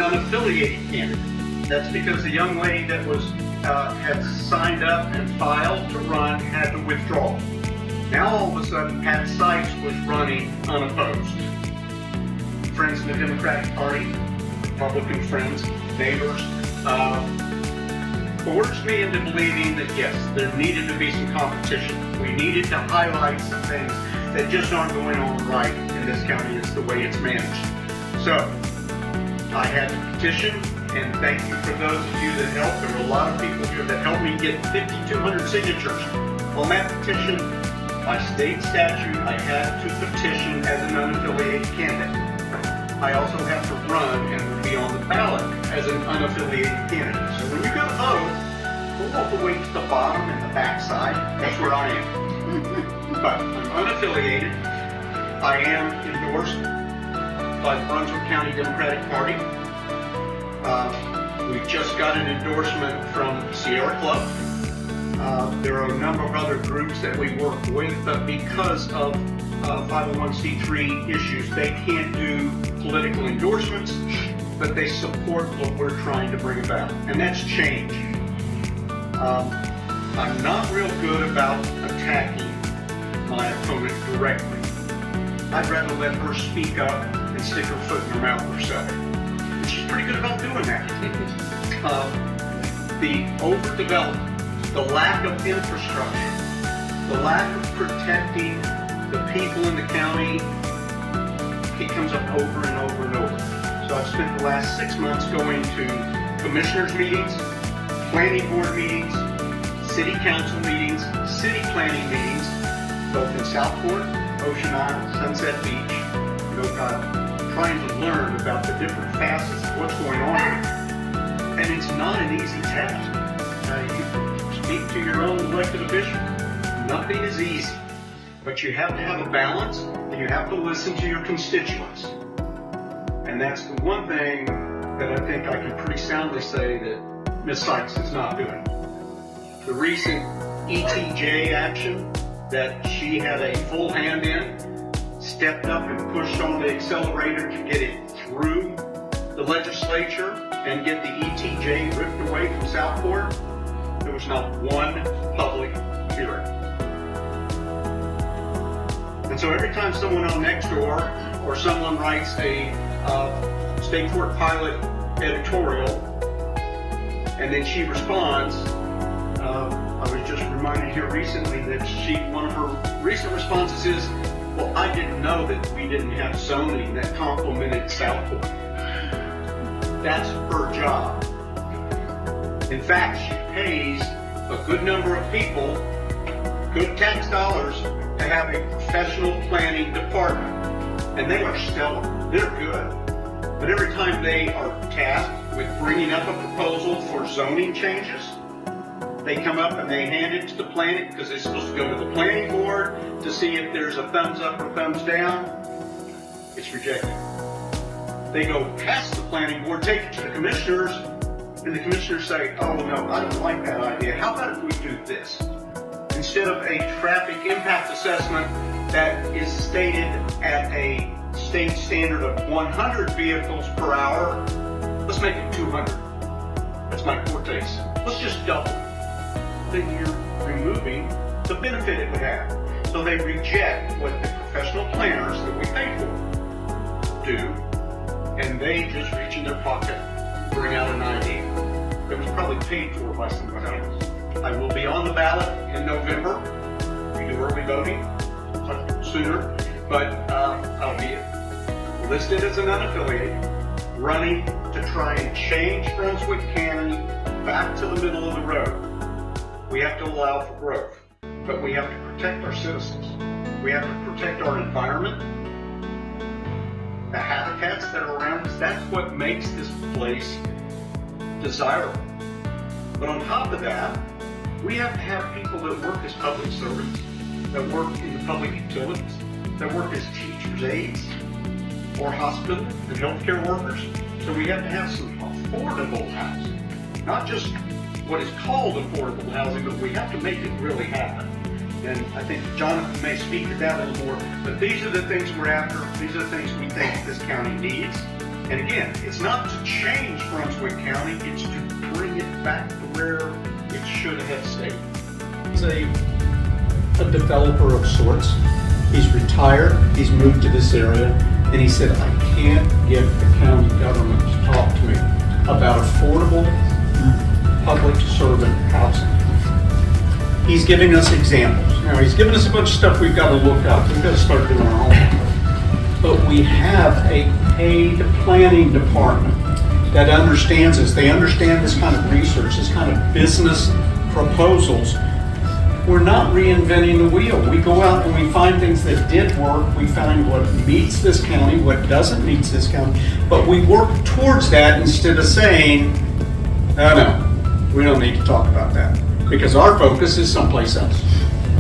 unaffiliated candidate. That's because the young lady that was had signed up and filed to run had to withdraw. Now all of a sudden, Pat Sykes was running unopposed. Friends in the Democratic Party, Republican friends, neighbors, coerced me into believing that yes, there needed to be some competition. We needed to highlight some things that just aren't going on right in this county is the way it's managed. So I had to petition, and thank you for those of you that helped. There were a lot of people here that helped me get 5,200 signatures. On that petition, by state statute, I had to petition as an unaffiliated candidate. I also have to run and will be on the ballot as an unaffiliated candidate. So when you go to vote, go all the way to the bottom and the back side. That's where I am. But I'm unaffiliated. I am endorsed by the Brunswick County Democratic Party. We just got an endorsement from Sierra Club. There are a number of other groups that we work with, but because of 501c3 issues, they can't do political endorsements, but they support what we're trying to bring about, and that's change. I'm not real good about attacking my opponent directly. I'd rather let her speak up and stick her foot in her mouth herself. And she's pretty good about doing that. The overdevelopment, the lack of infrastructure, the lack of protecting the people in the county, it comes up over and over and over. So I've spent the last 6 months going to commissioners meetings, planning board meetings, city council meetings, city planning meetings, both in Southport, Ocean Isle, Sunset Beach, trying to learn about the different facets of what's going on here. And it's not an easy task. You speak to your own elected official. Nothing is easy. But you have to have a balance, and you have to listen to your constituents. And that's the one thing that I think I can pretty soundly say that Ms. Sykes is not doing. The recent ETJ action that she had a full hand in, stepped up and pushed on the accelerator to get it through the legislature and get the ETJ ripped away from Southport. There was not one public hearing. And so every time someone on Nextdoor or someone writes a state court pilot editorial and then she responds, I was just reminded here recently that one of her recent responses is, well, I didn't know that we didn't have zoning that complemented Southport. That's her job. In fact, she pays a good number of people, good tax dollars, to have a professional planning department. And they are stellar. They're good. But every time they are tasked with bringing up a proposal for zoning changes, they come up and they hand it to the planning, because it's supposed to go to the planning board to see if there's a thumbs up or thumbs down. It's rejected. They go past the planning board, take it to the commissioners, and the commissioners say, oh no, I don't like that idea. How about if we do this? Instead of a traffic impact assessment that is stated at a state standard of 100 vehicles per hour, let's make it 200. That's my forte. Let's just double. Then you're removing the benefit it would have. So they reject what the professional planners that we pay for do, and they just reach in their pocket, bring out an idea that was probably paid for by someone else. I will be on the ballot in November. We do early voting sooner, but I'll be listed as an unaffiliated, running to try and change Brunswick County back to the middle of the road. We have to allow for growth, but we have to protect our citizens. We have to protect our environment, the habitats that are around us. That's what makes this place desirable. But on top of that, we have to have people that work as public servants, that work in the public utilities, that work as teachers' aides, or hospital and healthcare workers. So we have to have some affordable housing, not just what is called affordable housing, but we have to make it really happen. And I think Jonathan may speak to that a little more, but these are the things we're after. These are the things we think this county needs. And again, it's not to change Brunswick County, it's to bring it back to where it should have stayed. He's a developer of sorts. He's retired, he's moved to this area, and he said, I can't get the county government to talk to me about affordable public servant housing. He's giving us examples. Now, he's giving us a bunch of stuff we've got to look up. We've got to start doing our homework. But we have a paid planning department that understands this. They understand this kind of research, this kind of business proposals. We're not reinventing the wheel. We go out and we find things that did work. We find what meets this county, what doesn't meet this county. But we work towards that instead of saying, no, we don't need to talk about that, because our focus is someplace else.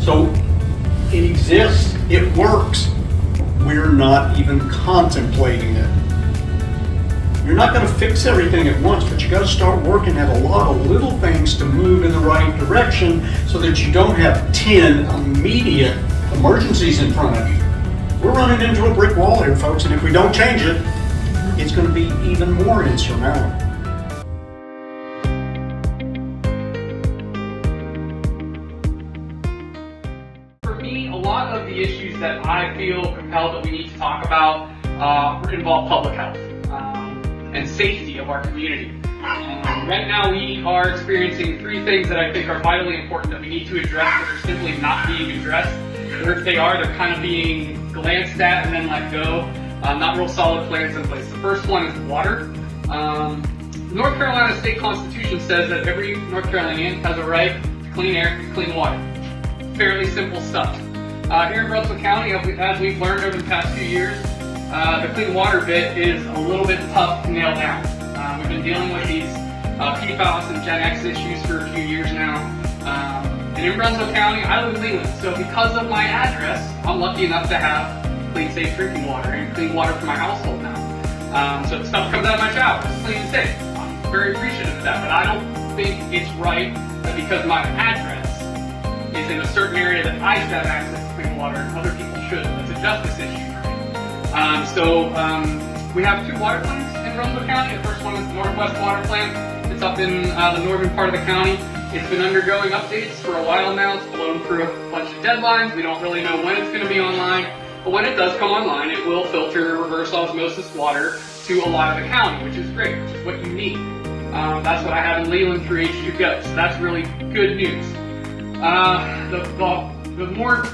So it exists, it works. We're not even contemplating it. You're not going to fix everything at once, but you got to start working at a lot of little things to move in the right direction so that you don't have 10 immediate emergencies in front of you. We're running into a brick wall here, folks, and if we don't change it, it's going to be even more insurmountable. For me, a lot of the issues that I feel compelled that we need to talk about involve public health and safety of our community. Right now we are experiencing three things that I think are vitally important that we need to address that are simply not being addressed. Or if they are, they're kind of being glanced at and then let go. Not real solid plans in place. The first one is water. The North Carolina State Constitution says that every North Carolinian has a right to clean air and clean water. Fairly simple stuff. Here in Brunswick County, as we've learned over the past few years, the clean water bit is a little bit tough to nail down. We've been dealing with these PFAS and Gen X issues for a few years now. And in Brunswick County, I live in Leland, so because of my address, I'm lucky enough to have clean, safe drinking water and clean water for my household now. So the stuff comes out of my shower, it's clean and safe. I'm very appreciative of that, but I don't think it's right that because my address is in a certain area that I should have access to clean water and other people shouldn't. It's a justice issue. We have two water plants in Brunswick County. The first one is the Northwest Water Plant. It's up in the northern part of the county. It's been undergoing updates for a while now. It's blown through a bunch of deadlines. We don't really know when it's going to be online. But when it does come online, it will filter reverse osmosis water to a lot of the county, which is great, which is what you need. That's what I have in Leland through H2Go. So that's really good news. The more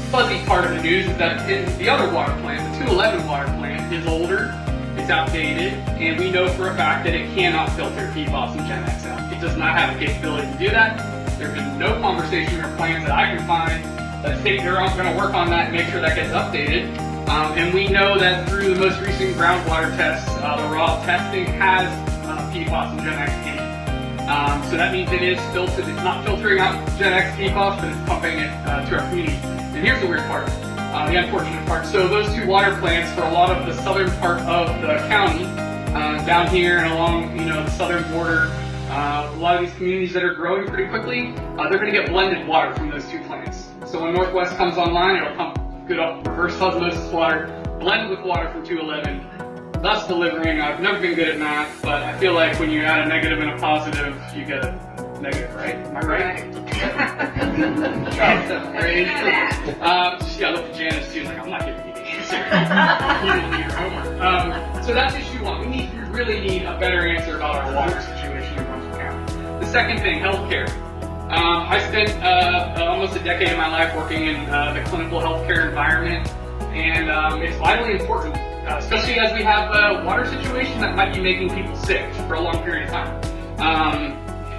fuzzy part of the news is that in the other water plant, the 211 water plant, is older, it's outdated, and we know for a fact that it cannot filter PFAS and Gen X out. It does not have the capability to do that. There's been no conversation or plans that I can find that state they're going to work on that and make sure that gets updated. And we know that through the most recent groundwater tests, the raw testing has PFAS and Gen X in it. So that means it is filtered. It's not filtering out Gen X PFAS, but it's pumping it to our community. And here's the weird part, the unfortunate part. So those two water plants for a lot of the southern part of the county, down here and along, the southern border, a lot of these communities that are growing pretty quickly, they're going to get blended water from those two plants. So when Northwest comes online, it'll pump good reverse osmosis water, blend with water from 211, thus delivering. I've never been good at math, but I feel like when you add a negative and a positive, you get a negative, right? Am I right? I looked at Janice, she was like, I'm not giving you the answer. You didn't do your homework. So that's issue one. We really need a better answer about our water situation in Brunswick County. The second thing, healthcare. I spent almost a decade of my life working in the clinical healthcare environment, and it's vitally important, especially as we have a water situation that might be making people sick for a long period of time.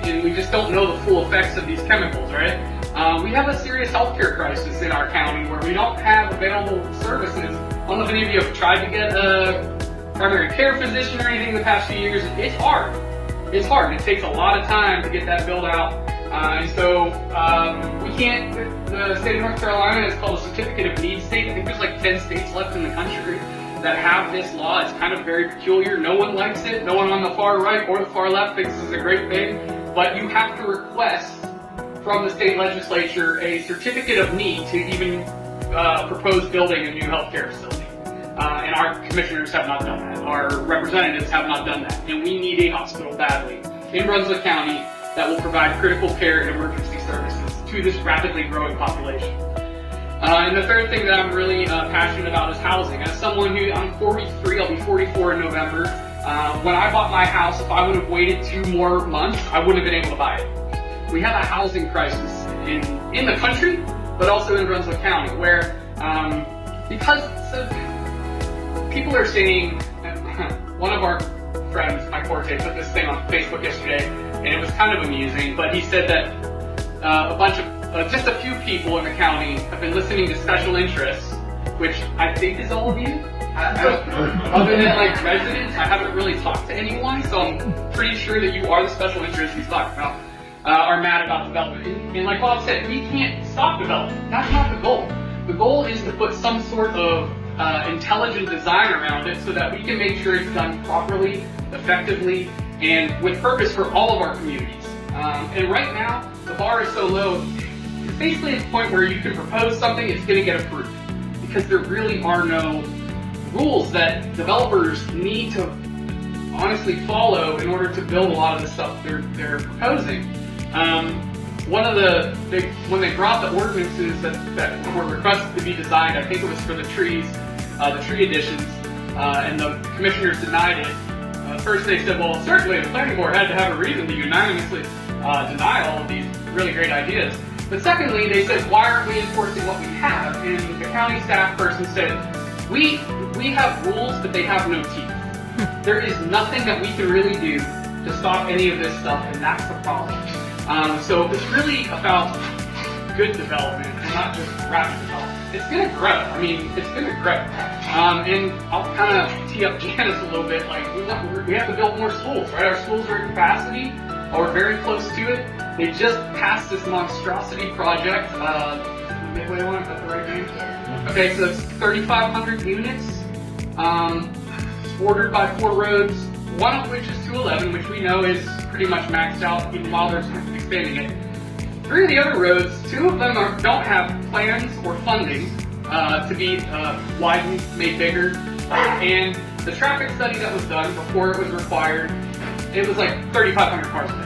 And we just don't know the full effects of these chemicals, right? We have a serious healthcare crisis in our county where we don't have available services. I don't know if any of you have tried to get a primary care physician or anything in the past few years. It's hard. It's hard. It takes a lot of time to get that built out. And so we can't, the state of North Carolina is called a certificate of need state. I think there's like 10 states left in the country that have this law. It's kind of very peculiar. No one likes it. No one on the far right or the far left thinks this is a great thing. But you have to request from the state legislature a certificate of need to even propose building a new healthcare facility. and our commissioners have not done that. Our representatives have not done that. And we need a hospital badly in Brunswick County that will provide critical care and emergency services to this rapidly growing population. And the third thing that I'm really passionate about is housing. As someone who, I'm 43, I'll be 44 in November. When I bought my house, if I would have waited 2 more months, I wouldn't have been able to buy it. We have a housing crisis in the country, but also in Brunswick County, where because people are saying, one of our friends, Mike Forte, put this thing on Facebook yesterday, and it was kind of amusing, but he said that just a few people in the county have been listening to special interests, which I think is all of you. Other than like residents, I haven't really talked to anyone, so I'm pretty sure that you are the special interests he's talking about, are mad about development. And like Bob said, we can't stop development. That's not the goal. The goal is to put some sort of intelligent design around it so that we can make sure it's done properly, effectively, and with purpose for all of our communities. And right now, the bar is so low, it's basically at the point where you can propose something, it's going to get approved. Because there really are no rules that developers need to honestly follow in order to build a lot of the stuff they're proposing. When they brought the ordinances that were requested to be designed, I think it was for the tree additions, and the commissioners denied it. First they said, well, certainly the planning board had to have a reason to unanimously deny all of these really great ideas. But secondly, they said, why aren't we enforcing what we have? And the county staff person said, we have rules, but they have no teeth. There is nothing that we can really do to stop any of this stuff, and that's the problem. So it's really about good development and not just rapid development. It's going to grow. I mean, it's going to grow. And I'll kind of tee up Janice a little bit. Like we have to build more schools, right? Our schools are at capacity, or very close to it. They just passed this monstrosity project. Midway one, is that the right name? Yeah. Okay, so it's 3,500 units, bordered by 4 roads, one of which is 211, which we know is pretty much maxed out, even while they're expanding it. 3 of the other roads, 2 of them don't have plans or funding to be widened, made bigger, and the traffic study that was done before it was required, it was like 3,500 cars a day.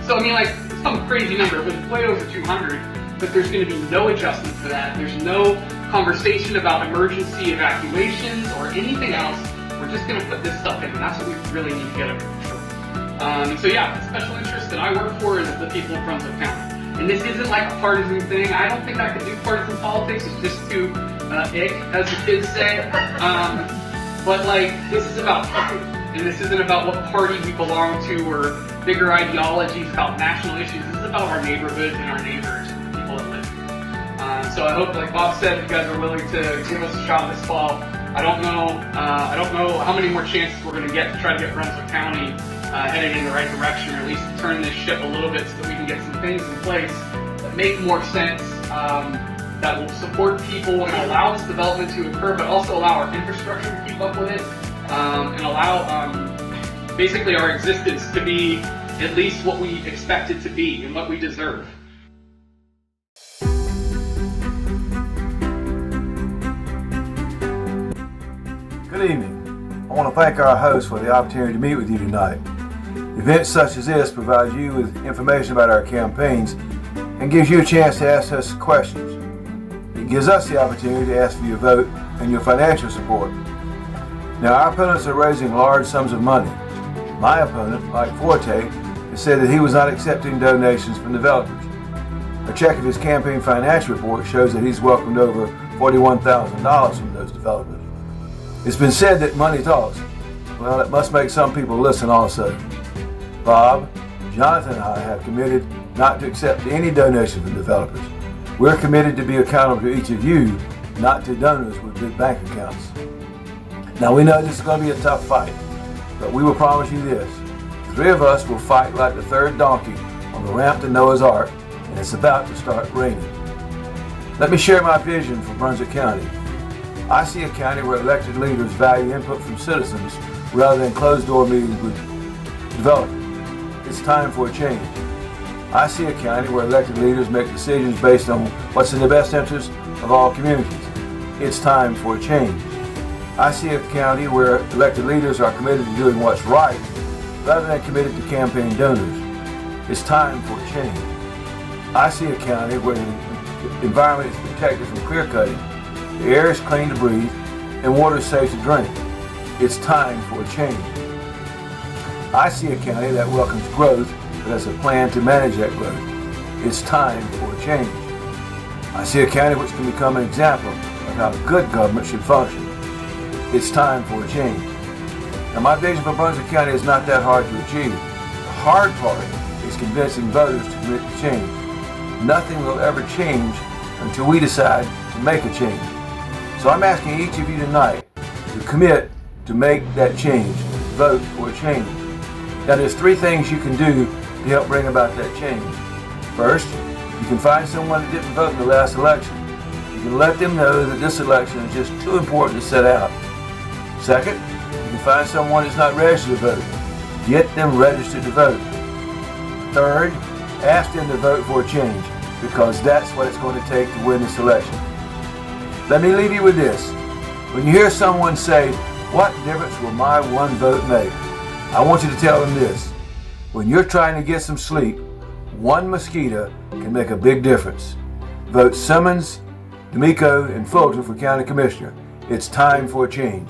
So I mean, like, some crazy number, it was way over 200, but there's going to be no adjustment for that. There's no conversation about emergency evacuations or anything else. We're just going to put this stuff in, and that's what we really need to get under control. So yeah, the special interest that I work for is the people of Brunswick County. And this isn't like a partisan thing. I don't think I could do partisan politics. It's just too ick, as the kids say. But like, this is about people. And this isn't about what party we belong to or bigger ideologies about national issues. This is about our neighborhoods and our neighbors and the people that live here. So I hope, like Bob said, you guys are willing to give us a shot this fall. I don't know how many more chances we're going to get to try to get Brunswick County headed in the right direction, or at least turn this ship a little bit so that we can get some things in place that make more sense, that will support people and allow this development to occur, but also allow our infrastructure to keep up with it, and allow basically our existence to be at least what we expect it to be and what we deserve. Good evening. I want to thank our host for the opportunity to meet with you tonight. Events such as this provide you with information about our campaigns and gives you a chance to ask us questions. It gives us the opportunity to ask for your vote and your financial support. Now, our opponents are raising large sums of money. My opponent, Mike Forte, has said that he was not accepting donations from developers. A check of his campaign financial report shows that he's welcomed over $41,000 from those developers. It's been said that money talks. Well, it must make some people listen also. Bob, Jonathan, and I have committed not to accept any donation from developers. We're committed to be accountable to each of you, not to donors with big bank accounts. Now, we know this is going to be a tough fight, but we will promise you this. 3 of us will fight like the third donkey on the ramp to Noah's Ark, and it's about to start raining. Let me share my vision for Brunswick County. I see a county where elected leaders value input from citizens rather than closed-door meetings with developers. It's time for a change. I see a county where elected leaders make decisions based on what's in the best interest of all communities. It's time for a change. I see a county where elected leaders are committed to doing what's right rather than committed to campaign donors. It's time for change. I see a county where the environment is protected from clear cutting, the air is clean to breathe, and water is safe to drink. It's time for a change. I see a county that welcomes growth but has a plan to manage that growth. It's time for a change. I see a county which can become an example of how good government should function. It's time for a change. Now, my vision for Brunswick County is not that hard to achieve. The hard part is convincing voters to commit to change. Nothing will ever change until we decide to make a change. So I'm asking each of you tonight to commit to make that change. Vote for a change. Now, there's 3 things you can do to help bring about that change. First, you can find someone that didn't vote in the last election. You can let them know that this election is just too important to sit out. Second, you can find someone that's not registered to vote. Get them registered to vote. Third, ask them to vote for a change, because that's what it's going to take to win this election. Let me leave you with this. When you hear someone say, "What difference will my one vote make?" I want you to tell them this. When you're trying to get some sleep, one mosquito can make a big difference. Vote Simmons, Damico, and Fulton for County Commissioner. It's time for a change.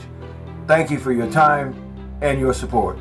Thank you for your time and your support.